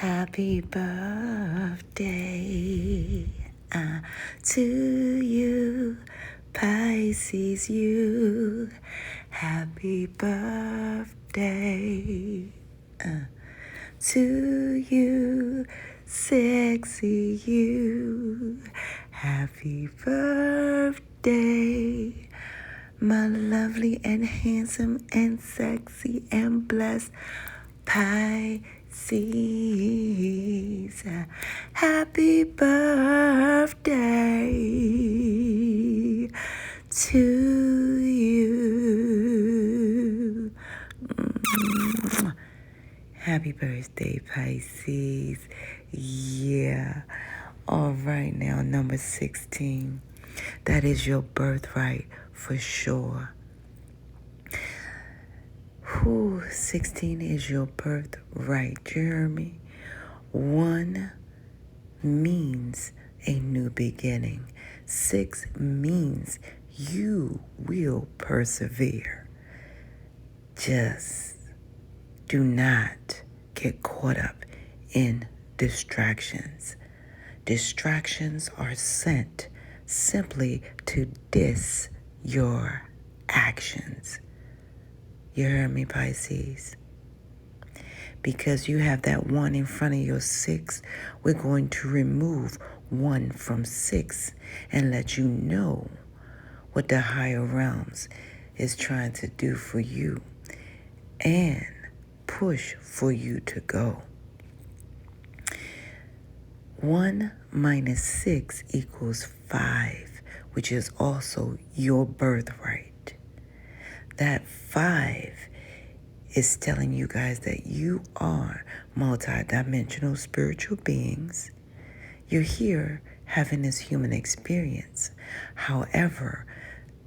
Happy birthday to you, Pisces, you. Happy birthday to you, sexy you. Happy birthday, my lovely and handsome and sexy and blessed Pisces. Happy birthday to you. Happy birthday, Pisces. Yeah. All right, now, number 16. That is your birthright for sure. 16 is your birthright, Jeremy. 1 means a new beginning. 6 means you will persevere. Just do not get caught up in distractions. Distractions are sent simply to diss your actions. You heard me, Pisces? Because you have that 1 in front of your 6, we're going to remove 1 from 6 and let you know what the higher realms is trying to do for you and push for you to go. 1 minus 6 equals 5, which is also your birthright. That 5 is telling you guys that you are multidimensional spiritual beings. You're here having this human experience. However,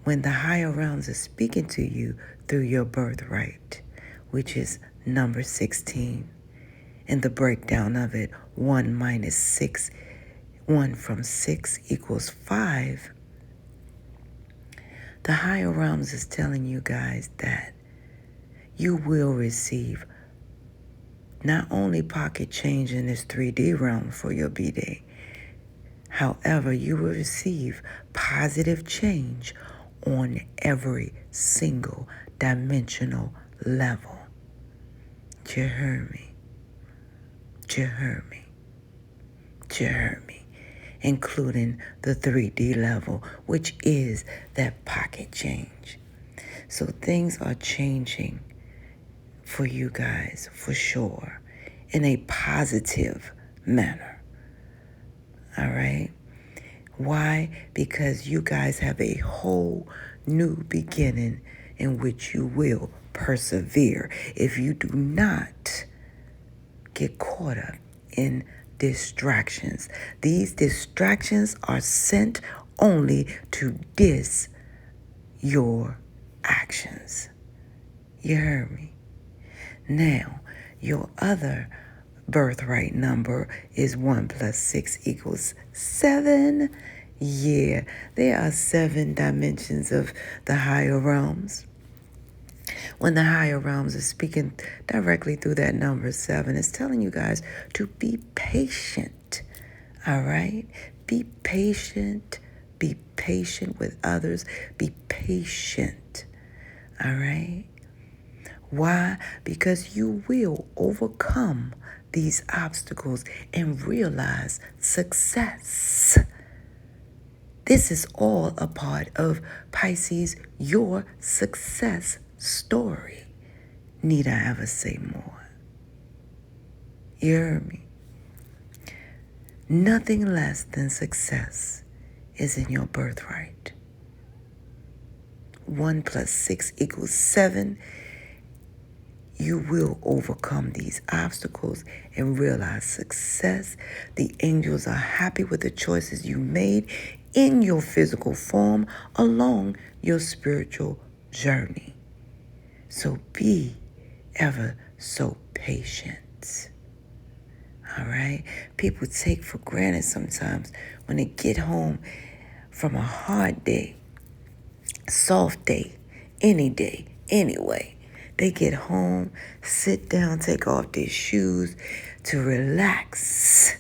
when the higher realms are speaking to you through your birthright, which is number 16, and the breakdown of it, 1 minus 6, 1 from 6 equals 5, the higher realms is telling you guys that you will receive not only pocket change in this 3D realm for your B-Day, however, you will receive positive change on every single dimensional level. You heard me. You heard me. You heard me. Including the 3D level, which is that pocket change. So things are changing for you guys, for sure, in a positive manner. All right? Why? Because you guys have a whole new beginning in which you will persevere if you do not get caught up in distractions. These distractions are sent only to diss your actions. You heard me? Now, your other birthright number is 1 plus 6 equals 7. Yeah, there are 7 dimensions of the higher realms. When the higher realms are speaking directly through that number 7, it's telling you guys to be patient. All right? Be patient. Be patient with others. Be patient. All right? Why? Because you will overcome these obstacles and realize success. This is all a part of Pisces, your success story. Need I ever say more? You heard me? Nothing less than success is in your birthright. 1 plus 6 equals 7. You will overcome these obstacles and realize success. The angels are happy with the choices you made in your physical form along your spiritual journey. So be ever so patient. All right? People take for granted sometimes when they get home from a hard day, soft day, any day, anyway. They get home, sit down, take off their shoes to relax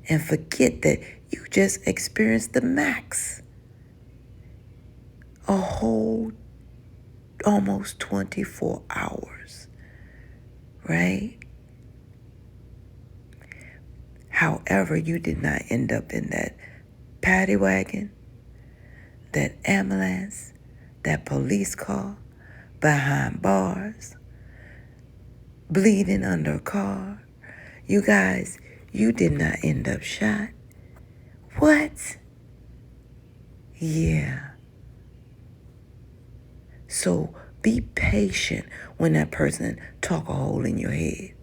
and forget that you just experienced the max. A whole almost 24 hours, right? However, you did not end up in that paddy wagon, that ambulance, that police car, behind bars, bleeding under a car. You guys, you did not end up shot. What? Yeah. So be patient when that person talk a hole in your head.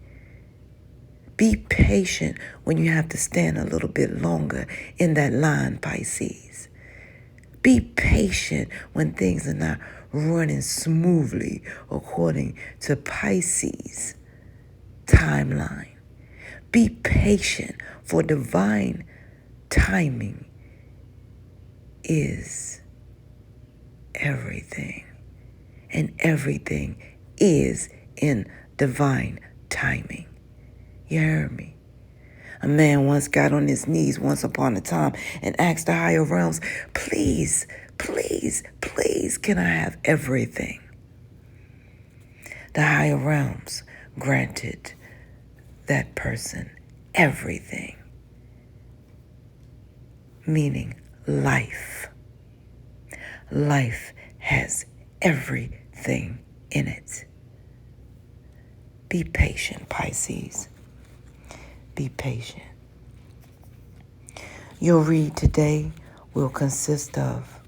Be patient when you have to stand a little bit longer in that line, Pisces. Be patient when things are not running smoothly according to Pisces' timeline. Be patient, for divine timing is everything. And everything is in divine timing. You heard me? A man once got on his knees once upon a time and asked the higher realms, please, please, please, can I have everything? The higher realms granted that person everything, meaning life. Life has everything in it. Be patient, Pisces. Be patient. Your read today will consist of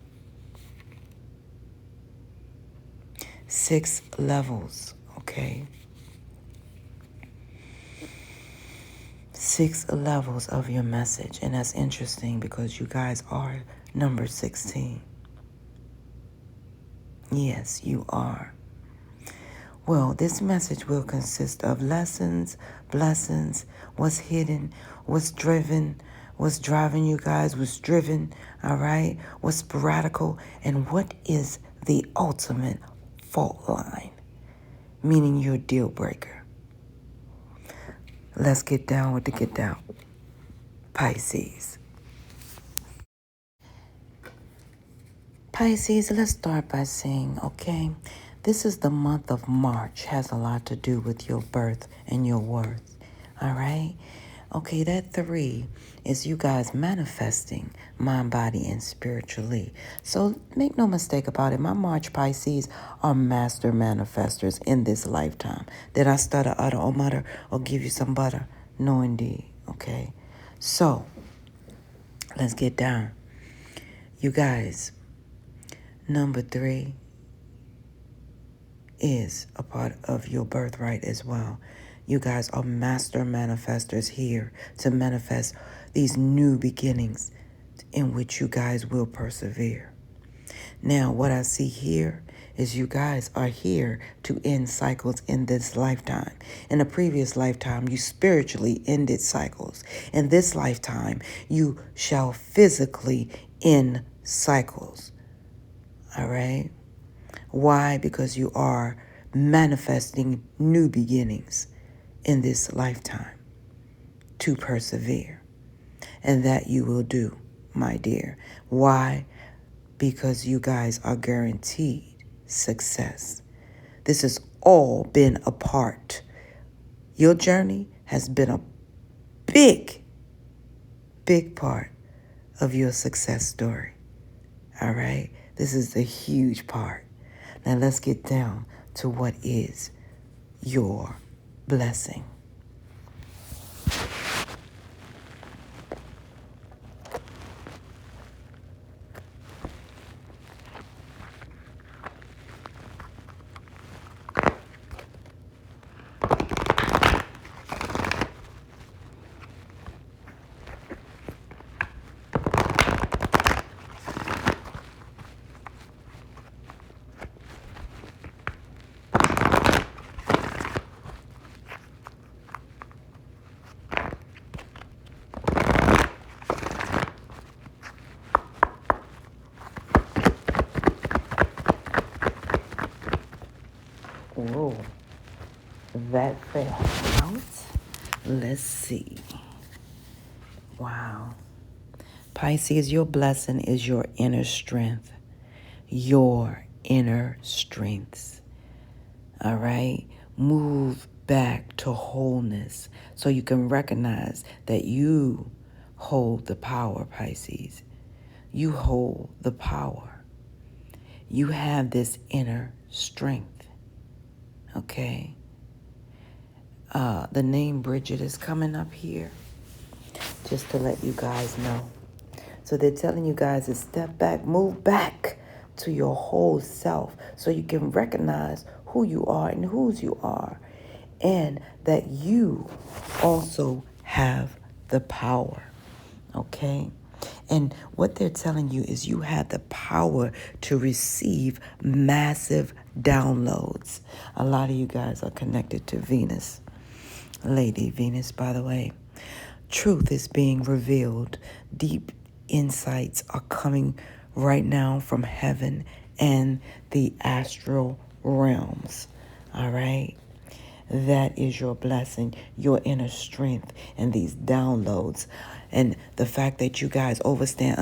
6 levels, okay? 6 levels of your message. And that's interesting because you guys are number 16. Yes, you are. Well, this message will consist of lessons, blessings, what's hidden, what's driven, what's driving you guys, what's driven, all right, what's sporadical, and what is the ultimate fault line, meaning your deal breaker. Let's get down with the get down. Pisces. Pisces, let's start by saying, okay, this is the month of March, has a lot to do with your birth and your worth, all right? Okay, that 3 is you guys manifesting mind, body, and spiritually. So make no mistake about it, my March Pisces are master manifestors in this lifetime. Did I stutter, utter, or mutter, or give you some butter? No, indeed, okay? So, let's get down. You guys, number 3 is a part of your birthright as well. You guys are master manifestors here to manifest these new beginnings in which you guys will persevere. Now, what I see here is you guys are here to end cycles in this lifetime. In a previous lifetime, you spiritually ended cycles. In this lifetime, you shall physically end cycles. All right? Why? Because you are manifesting new beginnings in this lifetime to persevere. And that you will do, my dear. Why? Because you guys are guaranteed success. This has all been a part. Your journey has been a big, big part of your success story. All right? This is the huge part. Now let's get down to what is your blessing. that fell out. Let's see. Wow. Pisces, your blessing is your inner strength. Your inner strengths. All right? Move back to wholeness so you can recognize that you hold the power, Pisces. You hold the power. You have this inner strength. Okay? The name Bridget is coming up here just to let you guys know. So they're telling you guys to step back, move back to your whole self so you can recognize who you are and whose you are, and that you also have the power. Okay? And what they're telling you is you have the power to receive massive downloads. A lot of you guys are connected to Venus. Lady Venus, by the way. Truth is being revealed. Deep insights are coming right now from heaven and the astral realms. All right? That is your blessing, your inner strength, and these downloads. And the fact that you guys understand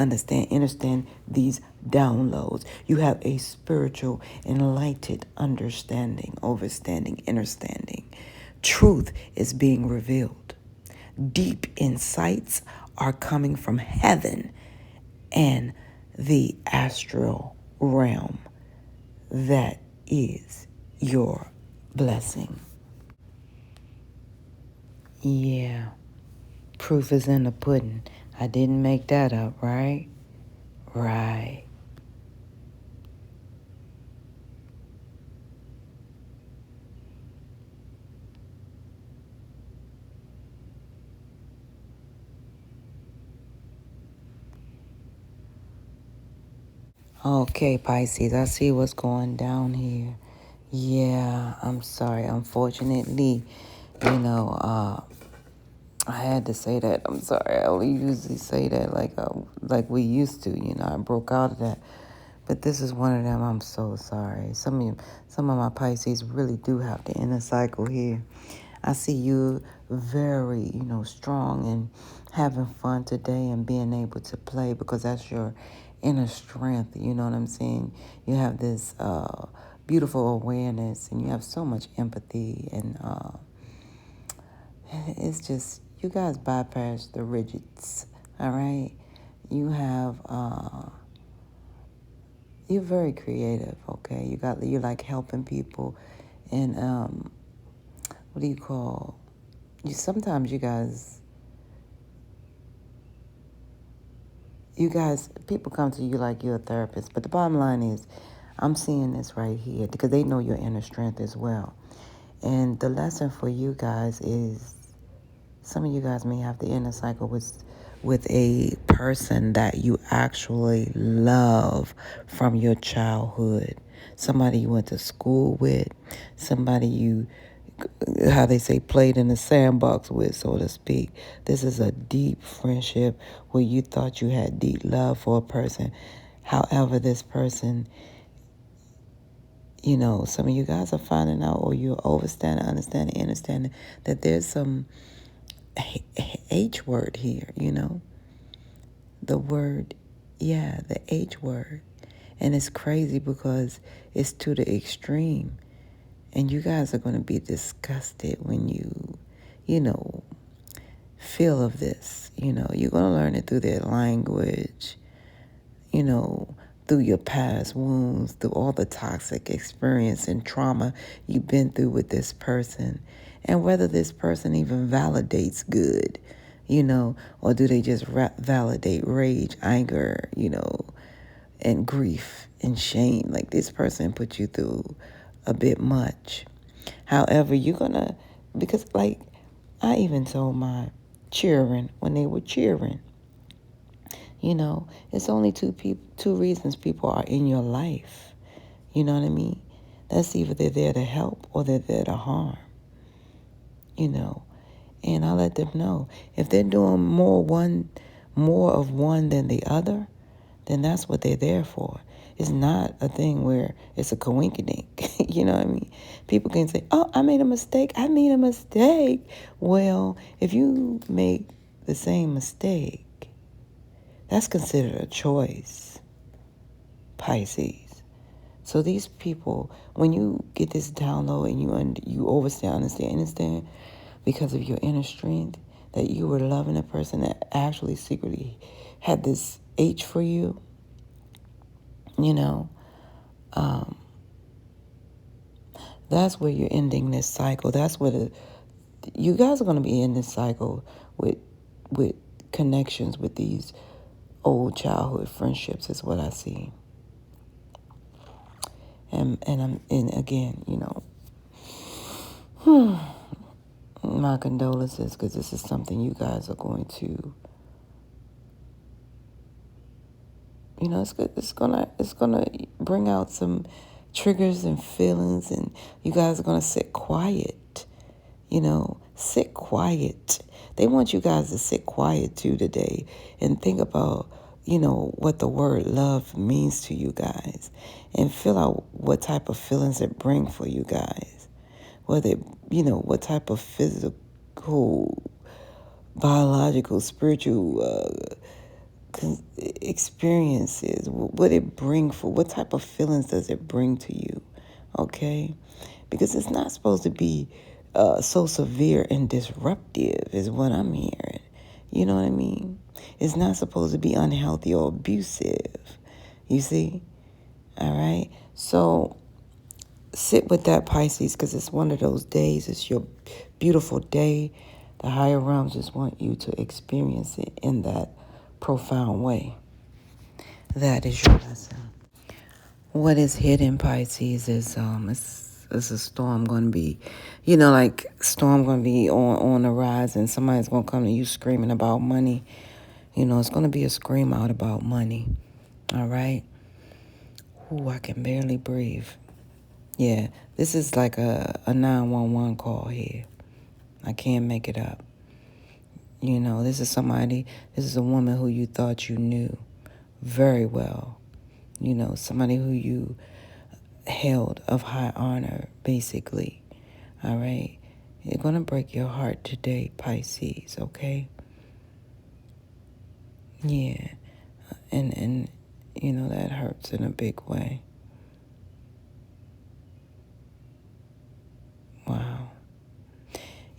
these downloads. You have a spiritual, enlightened understanding, overstanding, understanding. Truth is being revealed. Deep insights are coming from heaven and the astral realm. That is your blessing. Yeah, proof is in the pudding. I didn't make that up, right? Right. Okay, Pisces, I see what's going down here. Yeah, I'm sorry. Unfortunately, I had to say that. I'm sorry. I only usually say that like we used to. I broke out of that. But this is one of them. I'm so sorry. Some of my Pisces really do have the inner cycle here. I see you very, strong and having fun today and being able to play because that's your inner strength. You know what I'm saying? You have this beautiful awareness and you have so much empathy and it's just, you guys bypass the rigids, all right? You have, you're very creative, okay? You like helping people and, what do you call, sometimes you guys, people come to you like you're a therapist, but the bottom line is, I'm seeing this right here because they know your inner strength as well. And the lesson for you guys is, some of you guys may have the inner cycle with a person that you actually love from your childhood. Somebody you went to school with, somebody you, how they say, played in the sandbox with, so to speak. This is a deep friendship where you thought you had deep love for a person. However, this person, some of you guys are finding out, or you're understanding that there's some H word here, the word, the H word. And it's crazy because it's to the extreme. And you guys are going to be disgusted when you feel of this. You're going to learn it through their language, through your past wounds, through all the toxic experience and trauma you've been through with this person. And whether this person even validates good, or do they just validate rage, anger, and grief and shame. Like this person put you through a bit much. However, you're going to, because like I even told my children when they were cheering, it's only two reasons people are in your life. You know what I mean? That's either they're there to help or they're there to harm. And I let them know if they're doing more of one than the other, then that's what they're there for. It's not a thing where it's a coinkydink. You know what I mean? People can say, oh, I made a mistake. I made a mistake. Well, if you make the same mistake, that's considered a choice, Pisces. So these people, when you get this download and you understand because of your inner strength that you were loving a person that actually secretly had this H for you, you know, that's where you're ending this cycle. That's where you guys are going to be in this cycle with connections with these old childhood friendships is what I see. And again, my condolences, because this is something you guys are going to, it's good. It's gonna bring out some triggers and feelings, and you guys are gonna sit quiet. Sit quiet. They want you guys to sit quiet too today and think about, what the word love means to you guys, and feel out what type of feelings it bring for you guys. Whether, what type of physical, biological, spiritual experiences, what type of feelings does it bring to you, okay? Because it's not supposed to be so severe and disruptive is what I'm hearing. You know what I mean? It's not supposed to be unhealthy or abusive, you see? All right? So sit with that, Pisces, because it's one of those days. It's your beautiful day. The higher realms just want you to experience it in that profound way. That is your lesson. What is hidden, Pisces, is it's a storm going to be, like storm going to be on the rise, and somebody's going to come to you screaming about money. It's going to be a scream out about money. All right? Ooh, I can barely breathe. Yeah, this is like a 911 call here. I can't make it up. This is a woman who you thought you knew very well. Somebody who you held of high honor, basically. All right? You're going to break your heart today, Pisces, okay? Yeah. And that hurts in a big way. Wow.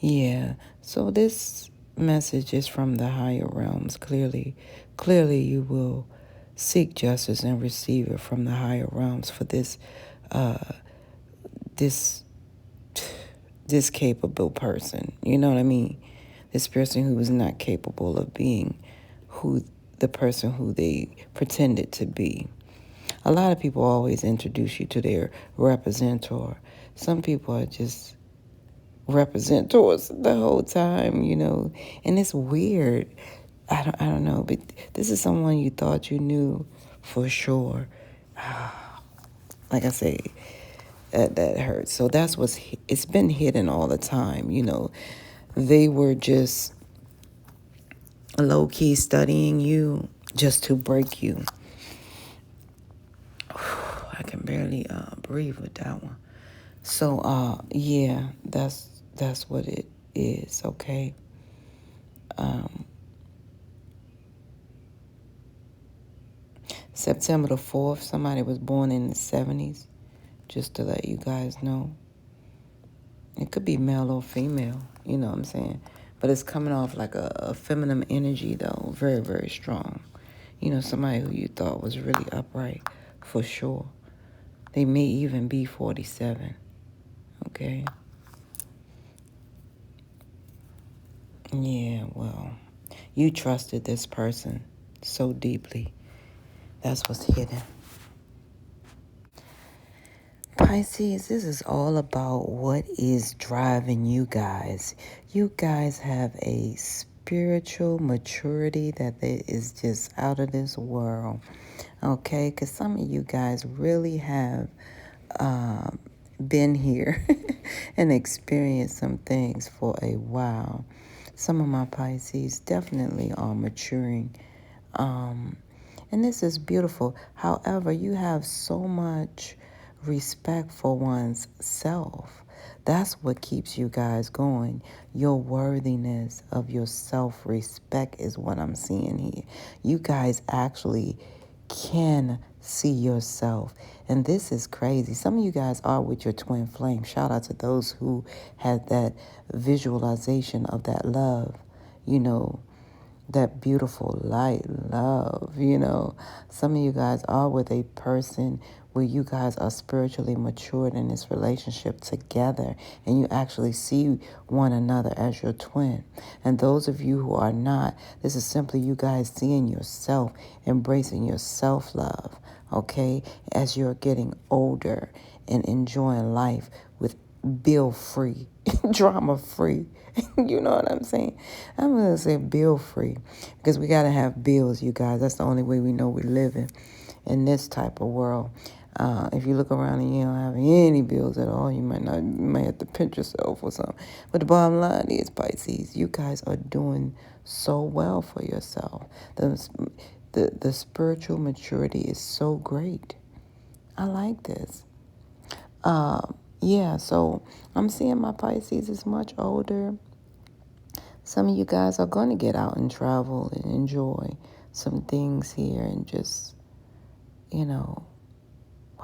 Yeah. So this message is from the higher realms. Clearly you will seek justice and receive it from the higher realms for this this capable person. You know what I mean? This person who is not capable of being the person who they pretended to be. A lot of people always introduce you to their representator. Some people are just representors the whole time, and it's weird. I don't know, but this is someone you thought you knew for sure. Like I say, that hurts. So that's it's been hidden all the time. They were just low-key studying you just to break you. I can barely breathe with that one. So yeah, that's what it is, okay? September the 4th, somebody was born in the 70s, just to let you guys know. It could be male or female, you know what I'm saying? But it's coming off like a feminine energy, though, very, very strong. Somebody who you thought was really upright, for sure. They may even be 47, okay? Yeah, well, you trusted this person so deeply. That's what's hidden. Pisces, this is all about what is driving you guys. You guys have a spiritual maturity that is just out of this world. Okay? Because some of you guys really have been here and experienced some things for a while. Some of my Pisces definitely are maturing. And this is beautiful. However, you have so much respect for one's self. That's what keeps you guys going. Your worthiness of your self-respect is what I'm seeing here. You guys actually can see yourself. And this is crazy. Some of you guys are with your twin flame. Shout out to those who had that visualization of that love, you know, that beautiful light love, you know. Some of you guys are with a person where you guys are spiritually matured in this relationship together, and you actually see one another as your twin. And those of you who are not, this is simply you guys seeing yourself, embracing your self-love, okay, as you're getting older and enjoying life with bill-free, drama-free. You know what I'm saying? I'm going to say bill-free because we got to have bills, you guys. That's the only way we know we're living in this type of world. If you look around and you don't have any bills at all, you might have to pinch yourself or something. But the bottom line is, Pisces, you guys are doing so well for yourself. The spiritual maturity is so great. I like this. Yeah, so I'm seeing my Pisces is much older. Some of you guys are going to get out and travel and enjoy some things here and just, you know,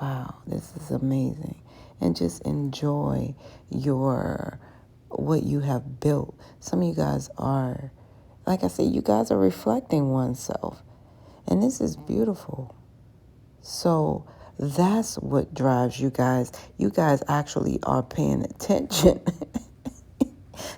wow, this is amazing. And just enjoy what you have built. Some of you guys are, like I said, you guys are reflecting oneself. And this is beautiful. So that's what drives you guys. You guys actually are paying attention.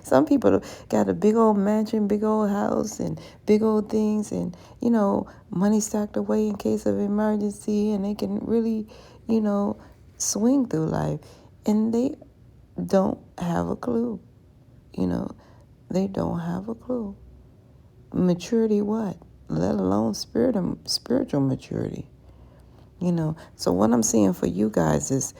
Some people got a big old mansion, big old house, and big old things, and, you know, money stacked away in case of emergency, and they can really, you know, swing through life. And they don't have a clue. You know, they don't have a clue. Maturity what? Let alone spiritual maturity. You know, so what I'm seeing for you guys is,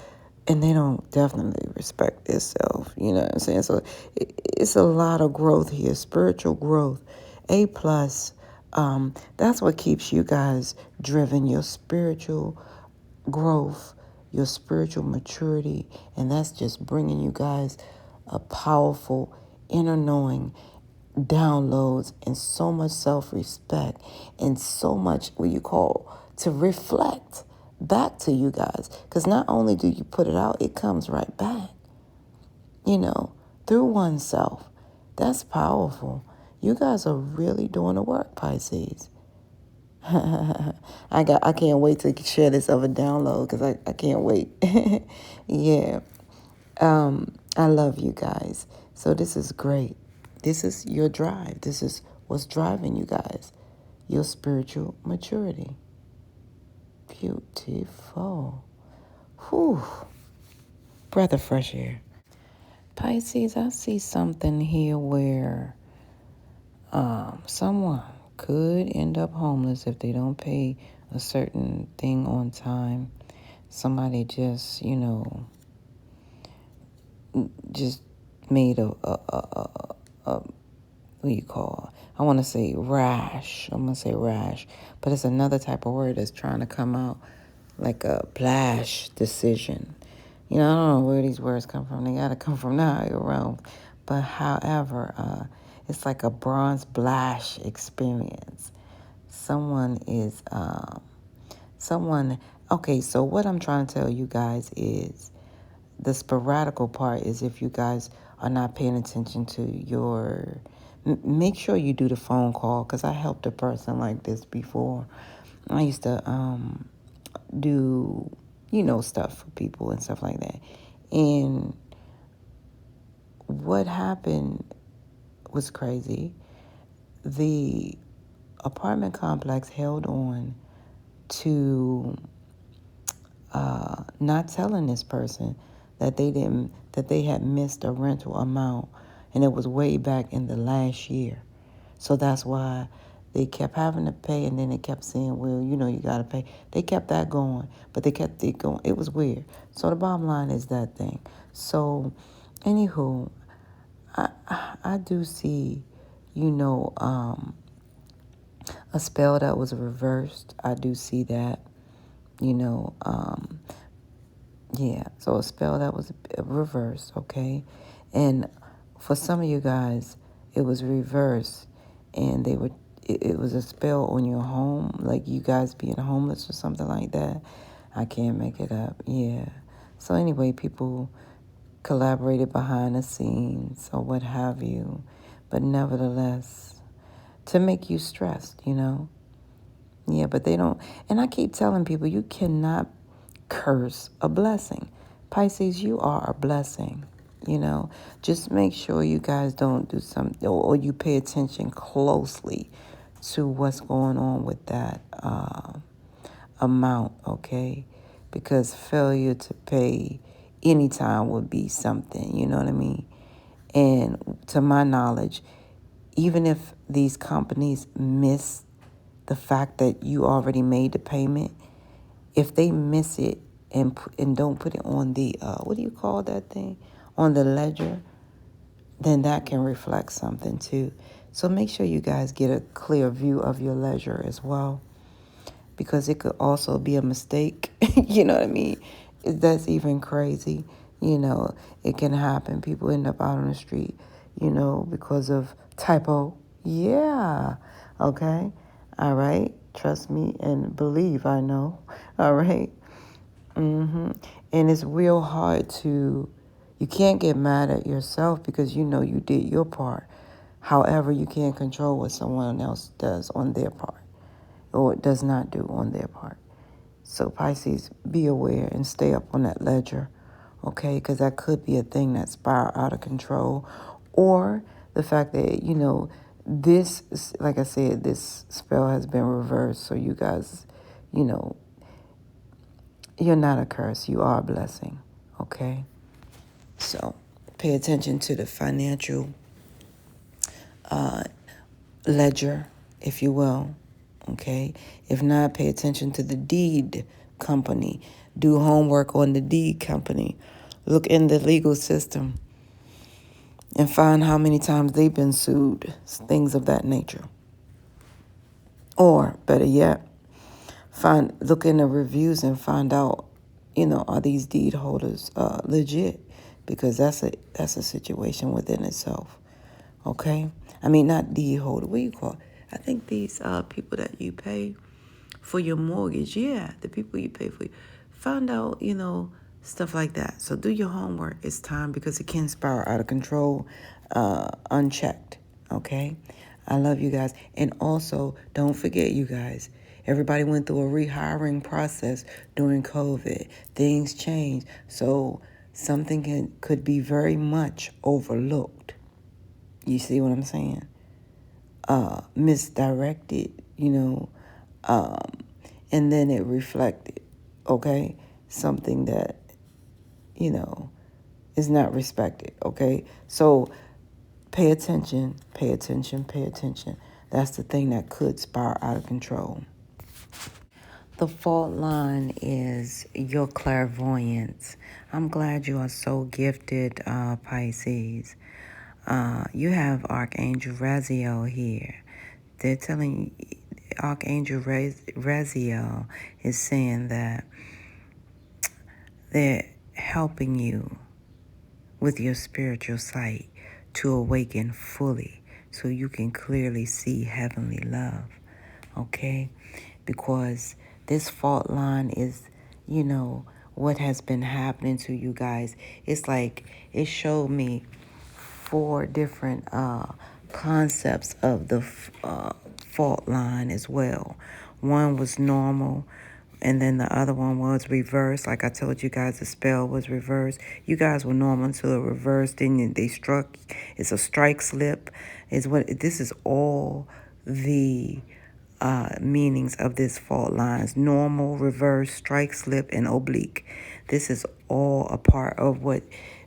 and they don't definitely respect themselves, you know what I'm saying? So it's a lot of growth here, spiritual growth. A plus, that's what keeps you guys driven, your spiritual growth, your spiritual maturity, and that's just bringing you guys a powerful inner knowing, downloads, and so much self-respect, and so much what you call to reflect back to you guys. Because not only do you put it out, it comes right back, you know, through oneself. That's powerful. You guys are really doing the work, Pisces. I can't wait to share this other download because I can't wait. Yeah. I love you guys. So this is great. This is your drive. This is what's driving you guys. Your spiritual maturity. Beautiful. Whew. Breath of fresh air. Pisces, I see something here where someone could end up homeless if they don't pay a certain thing on time. Somebody just, you know, just made what do you call? I want to say rash. I'm going to say rash. But it's another type of word that's trying to come out like a blash decision. You know, I don't know where these words come from. They got to come from the higher realm. But however, it's like a bronze blash experience. Okay, so what I'm trying to tell you guys is the sporadical part is if you guys are not paying attention to your... Make sure you do the phone call, because I helped a person like this before. I used to do, you know, stuff for people and stuff like that. And what happened was crazy. The apartment complex held on to not telling this person that they had missed a rental amount, and it was way back in the last year. So that's why they kept having to pay, and then they kept saying, well, you know, you got to pay. They kept that going, but they kept it going. It was weird. So the bottom line is that thing. So, anywho, I do see, you know, A spell that was reversed. I do see that, you know. Yeah, so a spell that was reversed, okay? And for some of you guys, it was reversed, and it was a spell on your home, like you guys being homeless or something like that. I can't make it up, yeah. So anyway, people collaborated behind the scenes or what have you, but nevertheless, to make you stressed, you know? Yeah, but they don't. And I keep telling people, you cannot curse a blessing. Pisces, you are a blessing. You know, just make sure you guys don't do something, or you pay attention closely to what's going on with that amount, okay? Because failure to pay anytime would be something, you know what I mean? And to my knowledge, even if these companies miss the fact that you already made the payment, if they miss it and don't put it on the, what do you call that thing? On the ledger, then that can reflect something too. So make sure you guys get a clear view of your ledger as well, because it could also be a mistake. You know what I mean? That's even crazy. You know, it can happen. People end up out on the street, you know, because of typo. Yeah. Okay. All right. Trust me and believe I know. All right. And it's real hard you can't get mad at yourself because you know you did your part. However, you can't control what someone else does on their part or does not do on their part. So Pisces, be aware and stay up on that ledger, okay? Because that could be a thing that spiral out of control, or the fact that, you know, this, like I said, this spell has been reversed. So you guys, you know, you're not a curse. You are a blessing, okay? So pay attention to the financial ledger, if you will, okay? If not, pay attention to the deed company. Do homework on the deed company. Look in the legal system and find how many times they've been sued, things of that nature. Or, better yet, look in the reviews and find out, you know, are these deed holders legit? Because that's a situation within itself. Okay? I mean, not deed holder. What do you call it? I think these people that you pay for your mortgage, yeah, the people you pay for, find out, you know, stuff like that. So do your homework. It's time, because it can spiral out of control, unchecked. Okay? I love you guys. And also, don't forget, you guys, everybody went through a rehiring process during COVID. Things changed. So something could be very much overlooked. You see what I'm saying? Misdirected, you know, and then it reflected, okay? Something that, you know, is not respected, okay? So pay attention, pay attention, pay attention. That's the thing that could spiral out of control. The fault line is your clairvoyance. I'm glad you are so gifted, Pisces. You have Archangel Raziel here. They're telling Archangel Raziel is saying that they're helping you with your spiritual sight to awaken fully so you can clearly see heavenly love. Okay? Because this fault line is, you know, what has been happening to you guys. It's like it showed me 4 different concepts of the fault line as well. One was normal, and then the other one was reversed. Like I told you guys, the spell was reversed. You guys were normal until it reversed, and they struck. It's a strike slip. This is all the meanings of this fault lines: normal, reverse, strike slip, and oblique. This is all a part of what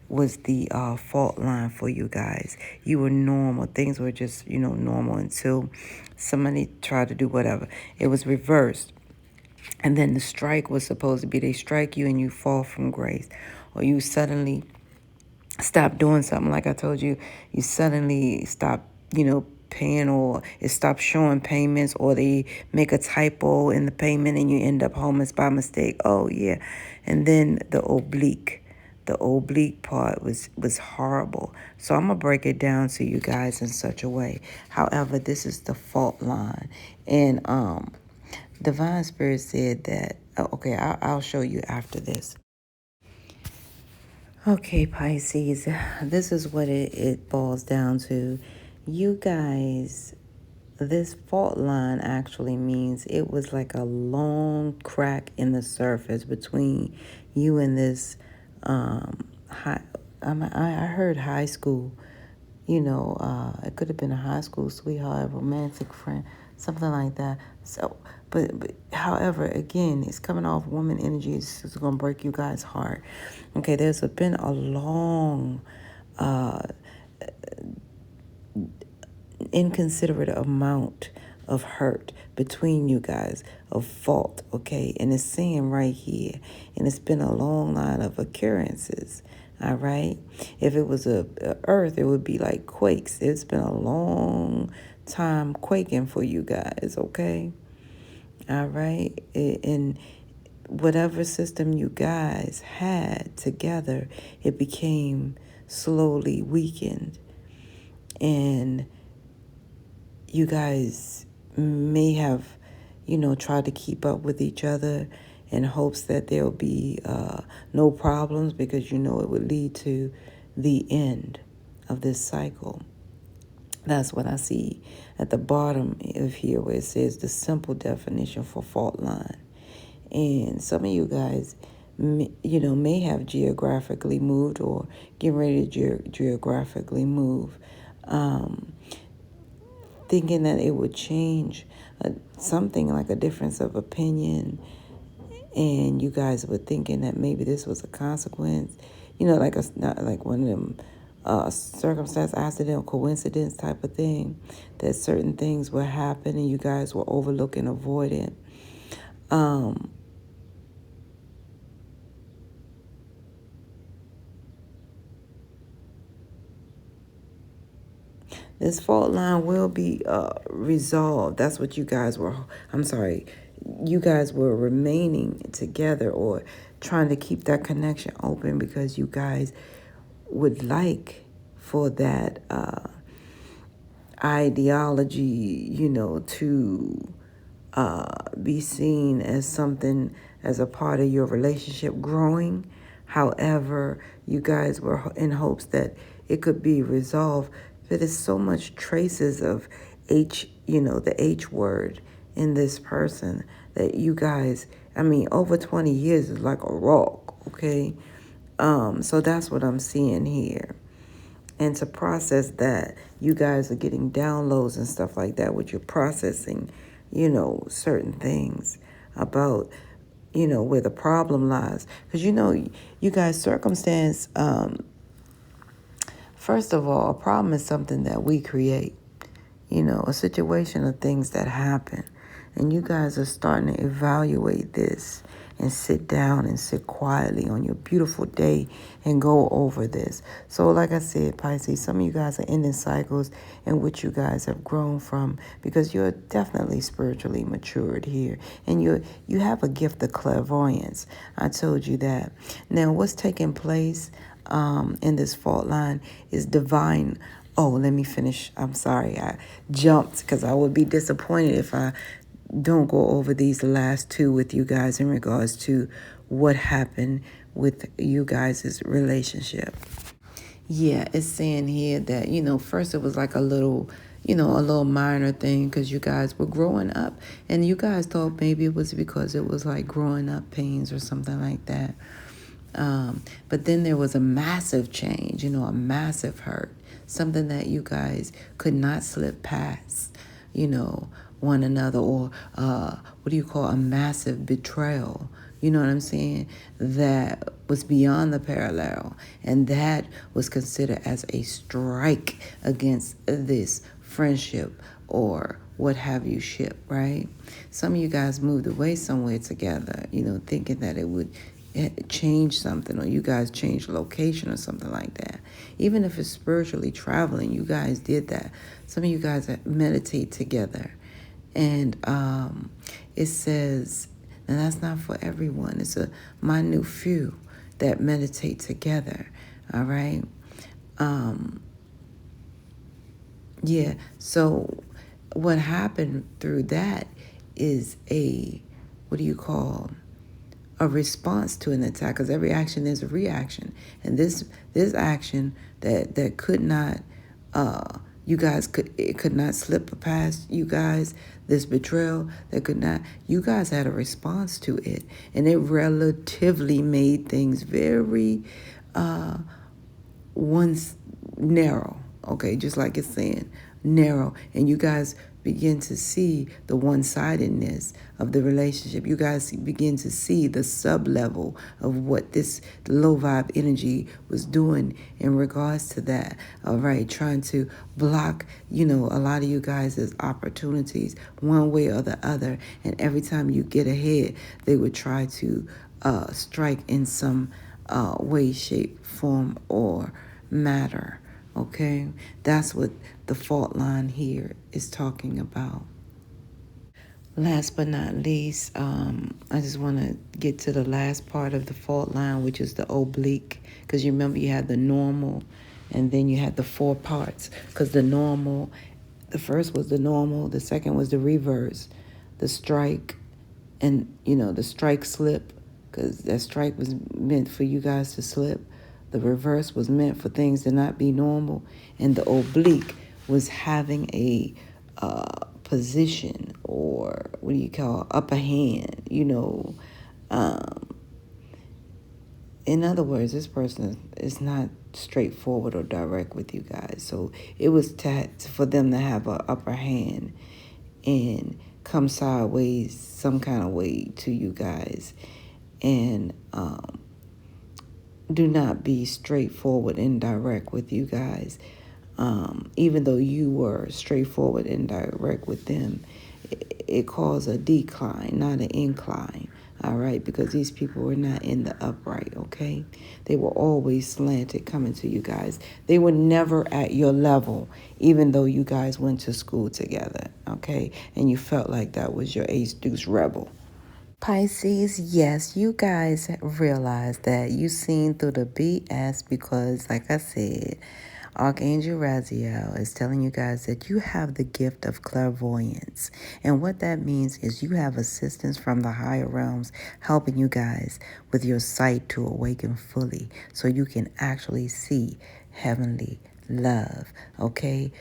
was the fault line for you guys. You were normal. Things were just, you know, normal until somebody tried to do whatever. It was reversed. And then the strike was supposed to be they strike you and you fall from grace. Or you suddenly stop doing something. Like I told you, you suddenly stop, you know, paying, or it stops showing payments, or they make a typo in the payment and you end up homeless by mistake. Oh, yeah. And then the oblique. The oblique part was horrible. So I'm going to break it down to you guys in such a way. However, this is the fault line. And Divine Spirit said that, okay, I'll show you after this. Okay, Pisces, this is what it boils down to. You guys, this fault line actually means it was like a long crack in the surface between you and this high. I heard high school. It could have been a high school sweetheart, romantic friend, something like that. So, but however, again, it's coming off woman energy. It's just going to break you guys' heart. Okay, there's been a long, inconsiderate amount of hurt between you guys, of fault, okay? And it's saying right here, and it's been a long line of occurrences, all right? If it was a earth, it would be like quakes. It's been a long time quaking for you guys, okay? All right? And whatever system you guys had together, it became slowly weakened. And you guys may have, tried to keep up with each other in hopes that there'll be no problems, because it would lead to the end of this cycle. That's what I see at the bottom of here, where it says the simple definition for fault line. And some of you guys, may have geographically moved or get ready to geographically move. Thinking that it would change something like a difference of opinion, and you guys were thinking that maybe this was a consequence, like one of them circumstance, accident, coincidence type of thing, that certain things would happen and you guys were overlooking, avoiding. This fault line will be resolved. That's what you guys were, you guys were remaining together or trying to keep that connection open, because you guys would like for that ideology, to be seen as something, as a part of your relationship growing. However, you guys were in hopes that it could be resolved. But there's so much traces of the H word in this person, that you guys, over 20 years is like a rock, okay? So that's what I'm seeing here. And to process that, you guys are getting downloads and stuff like that, which you're processing, certain things about, where the problem lies. Because, you guys, circumstance, first of all, a problem is something that we create, a situation of things that happen. And you guys are starting to evaluate this and sit down and sit quietly on your beautiful day and go over this. So like I said, Pisces, some of you guys are ending cycles in which you guys have grown from, because you're definitely spiritually matured here. And you have a gift of clairvoyance. I told you that. Now, what's taking place in this fault line is divine. Oh, let me finish. I'm sorry, I jumped, because I would be disappointed if I don't go over these last two with you guys in regards to what happened with you guys' relationship. Yeah, it's saying here that, first it was like a little minor thing, because you guys were growing up, and you guys thought maybe it was because it was like growing up pains or something like that. But then there was a massive change, a massive hurt, something that you guys could not slip past, one another, or what do you call a massive betrayal? You know what I'm saying? That was beyond the parallel, and that was considered as a strike against this friendship or what have you ship, right? Some of you guys moved away somewhere together, thinking that it would change something, or you guys change location or something like that. Even if it's spiritually traveling, you guys did that. Some of you guys meditate together. And it says, and that's not for everyone. It's a minute few that meditate together. All right. Yeah. So what happened through that is what do you call, a response to an attack, because every action is a reaction. And this action that could not, it could not slip past you guys. This betrayal that could not, you guys had a response to it, and it relatively made things very once narrow. Okay, just like it's saying, narrow. And you guys begin to see the one-sidedness of the relationship. You guys begin to see the sub-level of what this low vibe energy was doing in regards to that. All right, trying to block, a lot of you guys' opportunities one way or the other. And every time you get ahead, they would try to strike in some way, shape, form, or matter. Okay, that's what the fault line here is talking about. Last but not least, I just want to get to the last part of the fault line, which is the oblique. Because you remember you had the normal, and then you had the four parts. Because the first was the normal, the second was the reverse, the strike, and the strike slip, because that strike was meant for you guys to slip. The reverse was meant for things to not be normal, and the oblique was having a position, or what do you call, upper hand. In other words, this person is not straightforward or direct with you guys. So it was for them to have an upper hand and come sideways some kind of way to you guys, and do not be straightforward and direct with you guys. Even though you were straightforward and direct with them, it caused a decline, not an incline. All right, because these people were not in the upright, okay? They were always slanted coming to you guys. They were never at your level, even though you guys went to school together, okay? And you felt like that was your ace deuce rebel. Pisces, yes, you guys realize that you seen through the BS, because, like I said, Archangel Raziel is telling you guys that you have the gift of clairvoyance. And what that means is you have assistance from the higher realms helping you guys with your sight to awaken fully, so you can actually see heavenly love, okay?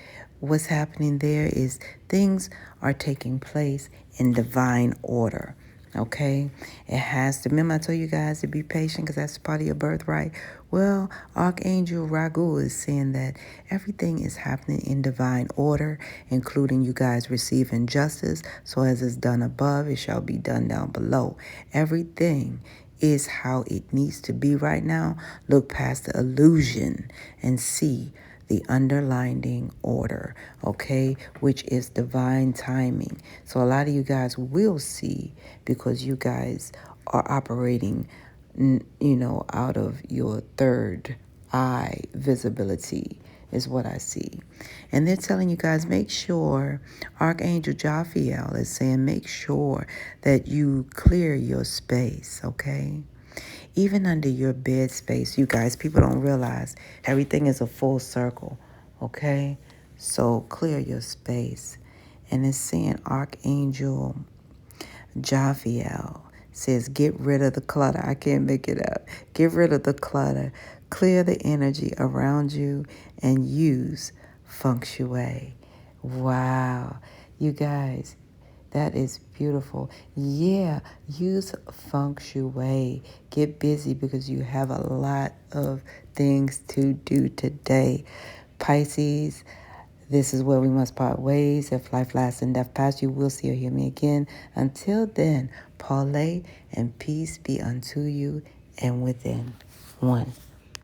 What's happening there is things are taking place in divine order. Okay, it has to. Remember, I told you guys to be patient, because that's part of your birthright. Well, Archangel Ragu is saying that everything is happening in divine order, including you guys receiving justice. So as is done above, it shall be done down below. Everything is how it needs to be right now. Look past the illusion and see the underlying order, okay, which is divine timing. So a lot of you guys will see, because you guys are operating, out of your third eye visibility, is what I see. And they're telling you guys, make sure, Archangel Jophiel is saying, make sure that you clear your space, okay? Even under your bed space, you guys, people don't realize everything is a full circle, okay? So clear your space. And it's saying Archangel Jophiel says, get rid of the clutter. I can't make it up. Get rid of the clutter. Clear the energy around you and use feng shui. Wow. You guys, that is beautiful. Yeah, use feng shui. Get busy, because you have a lot of things to do today. Pisces, this is where we must part ways. If life lasts and death pass, you will see or hear me again. Until then, parlay and peace be unto you and within. One.